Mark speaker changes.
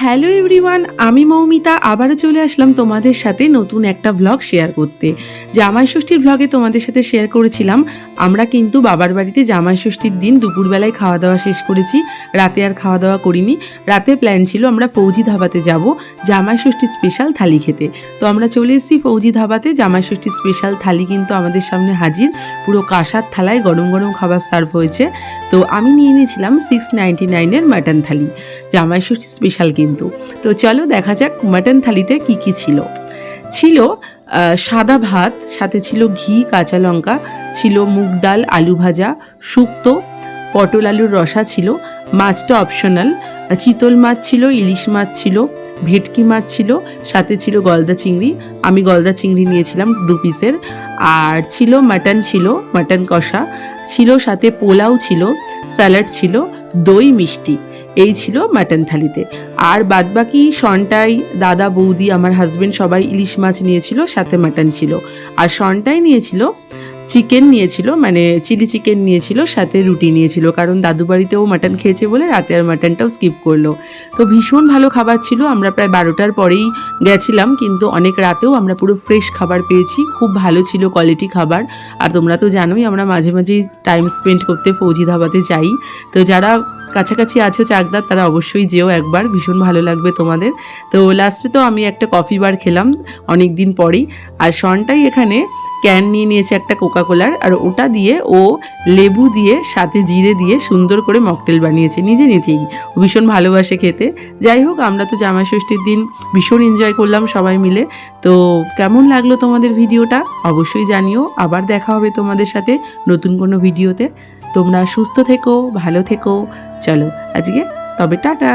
Speaker 1: Hello everyone, আমি মৌমিতা আবারও চলে আসলাম তোমাদের সাথে নতুন একটা ব্লগ শেয়ার করতে। জামাই ষষ্ঠীর ব্লগে তোমাদের সাথে শেয়ার করেছিলাম আমরা কিন্তু বাবার বাড়িতে জামাই ষষ্ঠীর দিন দুপুরবেলায় খাওয়া দাওয়া শেষ করেছি, রাতে আর খাওয়া দাওয়া করিনি। রাতে প্ল্যান ছিল আমরা ফৌজি ধাবাতে যাব জামাই ষষ্ঠীর স্পেশাল থালি খেতে। তো আমরা চলে এসেছি ফৌজি ধাবাতে। জামাই ষষ্ঠীর স্পেশাল থালি কিন্তু আমাদের সামনে হাজির, পুরো কাঁসার থালায় গরম গরম খাবার সার্ভ হয়েছে। তো আমি নিয়ে নিয়েছিলাম 699-এর মাটন থালি, জামাই ষষ্ঠী স্পেশাল কিন্তু। তো চলো দেখা যাক মাটন থালিতে কি কি ছিল। ছিল সাদা ভাত, সাথে ছিল ঘি, কাঁচা লঙ্কা, ছিল মুগ ডাল, আলু ভাজা, শুক্তো, পটল আলুর রসা ছিল, মাছটা অপশনাল, চিতল মাছ ছিল, ইলিশ মাছ ছিল, ভেটকি মাছ ছিল, সাথে ছিল গলদা চিংড়ি। আমি গলদা চিংড়ি নিয়েছিলাম 2 পিসের। আর ছিল মাটন, ছিল মাটন কষা ছিল, সাথে পোলাও ছিল, স্যালাড ছিল, দই, মিষ্টি। এই ছিল মাটন থালিতে। আর বাদবাকি সন্টাই, দাদা, বৌদি, আমার হাজবেন্ড সবাই ইলিশ মাছ নিয়েছিল, সাথে মাটন ছিল। আর সন্টাই নিয়েছিল চিকেন, নিয়েছিল মানে চিলি চিকেন নিয়েছিল, সাথে রুটি নিয়েছিল, কারণ দাদু বাড়িতেও মাটন খেয়েছে বলে রাতে আর মাটনটাও স্কিপ করলো। তো ভীষণ ভালো খাবার ছিল। আমরা প্রায় 12টার পরেই গেছিলাম, কিন্তু অনেক রাতেও আমরা পুরো ফ্রেশ খাবার পেয়েছি। খুব ভালো ছিল কোয়ালিটি খাবার। আর তোমরা তো জানোই আমরা মাঝে মাঝেই টাইম স্পেন্ড করতে ফৌজি ধাবাতে যাই। তো যারা কাছাকাছি আছো চাকদার, তারা অবশ্যই যেও একবার, ভীষণ ভালো লাগবে তোমাদের। তো লাস্টে তো আমি একটা কফি বার খেলাম অনেক দিন পরেই। আর শনটাই এখানে ক্যান নিয়ে নিয়েছে একটা কোকাকোলার, আর ওটা দিয়ে ও লেবু দিয়ে সাথে জিরে দিয়ে সুন্দর করে মকটেল বানিয়েছে নিজেই। ও ভীষণ ভালোবাসে খেতে। যাই হোক, আমরা তো জামাই ষষ্ঠীর দিন ভীষণ এনজয় করলাম সবাই মিলে। তো কেমন লাগলো তোমাদের ভিডিওটা অবশ্যই জানিও। আবার দেখা হবে তোমাদের সাথে নতুন কোনো ভিডিওতে। তোমরা সুস্থ থেকো, ভালো থেকো। চলো আজকে তবে টাটা।